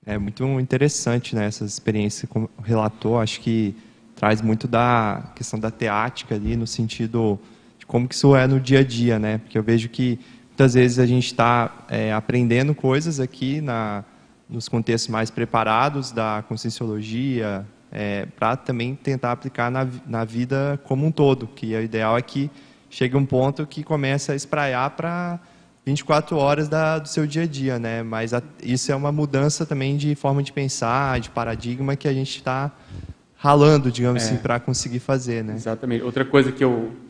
É muito interessante, né, essa experiência como relator. Acho que traz muito da questão da teática ali, no sentido de como que isso é no dia a dia, né? Porque eu vejo que muitas vezes a gente está aprendendo coisas aqui nos contextos mais preparados da Conscienciologia, para também tentar aplicar na vida como um todo, que o ideal é que chegue um ponto que comece a espraiar para 24 horas do seu dia a dia, né? Mas isso é uma mudança também de forma de pensar, de paradigma que a gente está ralando, digamos assim, para conseguir fazer, né? Exatamente. Outra coisa que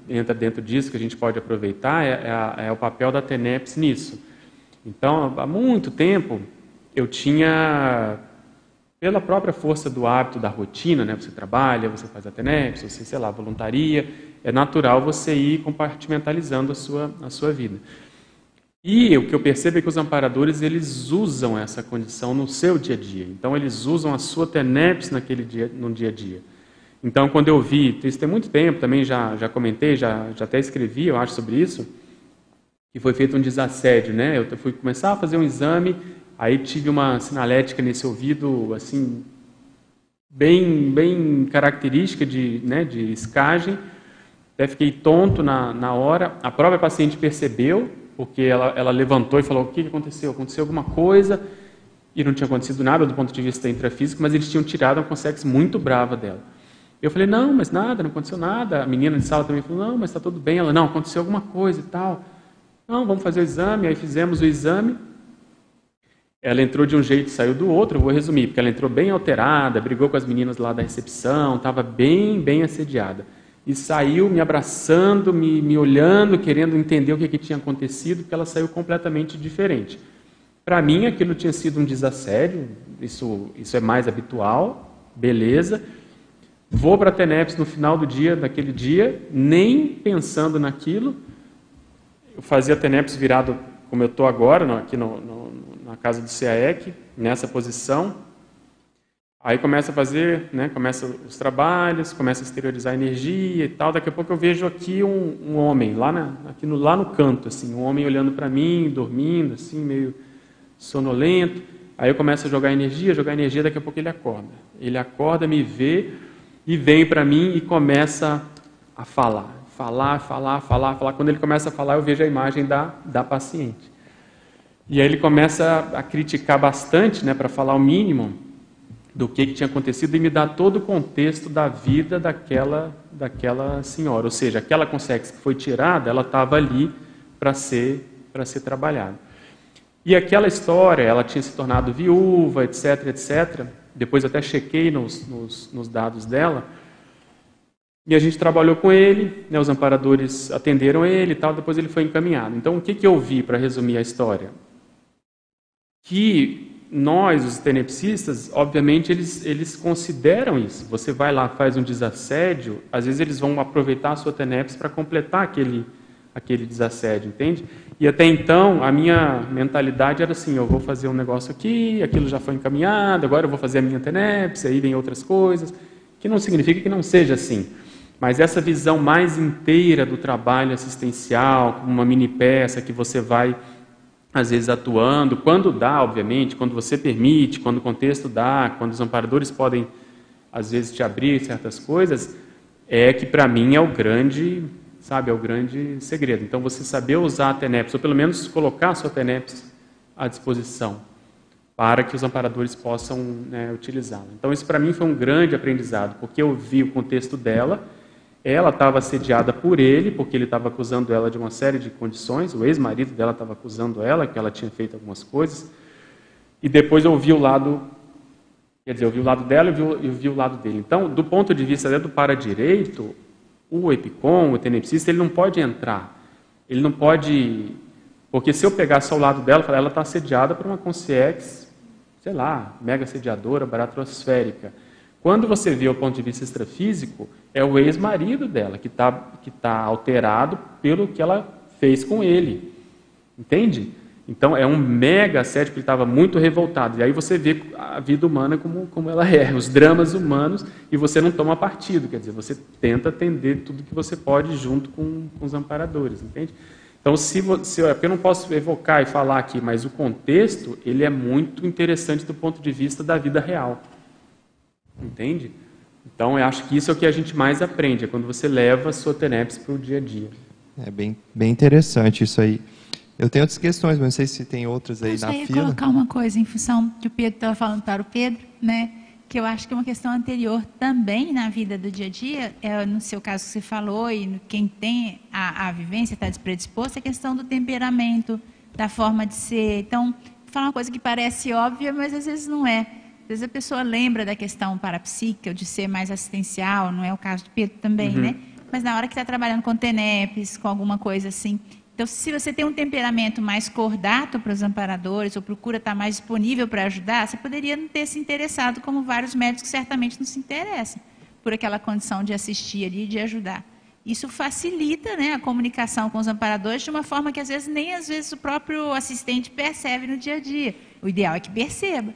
entra dentro disso, que a gente pode aproveitar, é o papel da TENEPS nisso. Então, há muito tempo, eu tinha, pela própria força do hábito, da rotina, né? Você trabalha, você faz a TENEPS, você, sei lá, voluntaria, é natural você ir compartimentalizando a sua vida. E o que eu percebo é que os amparadores, eles usam essa condição no seu dia a dia. Então, eles usam a sua TENEPS no dia a dia. Então, quando eu vi, isso tem muito tempo, também já comentei, já até escrevi, eu acho, sobre isso, que foi feito um desassédio, né? Eu fui começar a fazer um exame, aí tive uma sinalética nesse ouvido, assim, bem característica de escagem, até fiquei tonto na hora. A própria paciente percebeu, porque ela levantou e falou: o que aconteceu? Aconteceu alguma coisa, e não tinha acontecido nada do ponto de vista intrafísico, mas eles tinham tirado uma consex muito brava dela. Eu falei: não, mas nada, não aconteceu nada. A menina de sala também falou: não, mas está tudo bem. Ela: não, aconteceu alguma coisa e tal. Não, vamos fazer o exame. Aí fizemos o exame. Ela entrou de um jeito e saiu do outro. Eu vou resumir, porque ela entrou bem alterada, brigou com as meninas lá da recepção, estava bem assediada. E saiu me abraçando, me olhando, querendo entender o que tinha acontecido, porque ela saiu completamente diferente. Para mim, aquilo tinha sido um desassédio, isso é mais habitual, beleza. Vou para a TENEPS no final do dia, daquele dia, nem pensando naquilo. Eu fazia a TENEPS virado como eu estou agora, aqui na casa do CAEC, nessa posição. Aí começa a fazer, né, começa os trabalhos, começa a exteriorizar a energia e tal. Daqui a pouco eu vejo aqui um homem, lá no canto, assim, um homem olhando para mim, dormindo, assim, meio sonolento. Aí eu começo a jogar energia, daqui a pouco ele acorda. Ele acorda, me vê e vem para mim e começa a falar. Quando ele começa a falar, eu vejo a imagem da paciente. E aí ele começa a criticar bastante, né, para falar o mínimo do que tinha acontecido e me dá todo o contexto da vida daquela senhora. Ou seja, aquela consex que foi tirada, ela estava ali para ser trabalhada. E aquela história, ela tinha se tornado viúva, etc. Depois até chequei nos dados dela. E a gente trabalhou com ele, né, os amparadores atenderam ele e tal, depois ele foi encaminhado. Então, o que eu vi, para resumir a história? Que nós, os tenepsistas, obviamente, eles consideram isso. Você vai lá, faz um desassédio, às vezes eles vão aproveitar a sua TENEPS para completar aquele desassédio, entende? E até então, a minha mentalidade era assim: eu vou fazer um negócio aqui, aquilo já foi encaminhado, agora eu vou fazer a minha TENEPS, aí vem outras coisas, que não significa que não seja assim. Mas essa visão mais inteira do trabalho assistencial, como uma mini peça que você vai, às vezes, atuando, quando dá, obviamente, quando você permite, quando o contexto dá, quando os amparadores podem, às vezes, te abrir certas coisas, é que, para mim, é o grande segredo. Então, você saber usar a TENEPS, ou pelo menos colocar a sua TENEPS à disposição, para que os amparadores possam, né, utilizá-la. Então, isso, para mim, foi um grande aprendizado, porque eu vi o contexto dela. Ela estava assediada por ele, porque ele estava acusando ela de uma série de condições. O ex-marido dela estava acusando ela, que ela tinha feito algumas coisas. E depois eu vi o lado, eu vi o lado dela e eu vi o lado dele. Então, do ponto de vista do para-direito, o EPICOM, o tenepsista, ele não pode entrar. Ele não pode... Porque se eu pegar só o lado dela, ela está assediada por uma consciex, sei lá, mega assediadora, baratrosférica. Quando você vê o ponto de vista extrafísico, é o ex-marido dela que tá alterado pelo que ela fez com ele. Entende? Então, é um mega assédio, porque ele estava muito revoltado. E aí você vê a vida humana como ela é, os dramas humanos, e você não toma partido. Quer dizer, você tenta atender tudo que você pode junto com os amparadores. Entende? Então, eu não posso evocar e falar aqui, mas o contexto, ele é muito interessante do ponto de vista da vida real. Entende? Então, eu acho que isso é o que a gente mais aprende, é quando você leva a sua TENEPS para o dia a dia. É bem interessante isso aí. Eu tenho outras questões, mas não sei se tem outras aí na fila. Eu ia colocar uma coisa em função que o Pedro estava falando para o Pedro, né? Que eu acho que é uma questão anterior também na vida do dia a dia, no seu caso que você falou, e quem tem a vivência está predisposto, é a questão do temperamento, da forma de ser. Então, vou falar uma coisa que parece óbvia, mas às vezes não é. Às vezes a pessoa lembra da questão parapsíquica, de ser mais assistencial, não é o caso do Pedro também, né? Mas na hora que está trabalhando com TENEPS, com alguma coisa assim. Então, se você tem um temperamento mais cordato para os amparadores, ou procura estar mais disponível para ajudar, você poderia não ter se interessado, como vários médicos certamente não se interessam, por aquela condição de assistir ali e de ajudar. Isso facilita, né, a comunicação com os amparadores de uma forma que, às vezes, nem o próprio assistente percebe no dia a dia. O ideal é que perceba.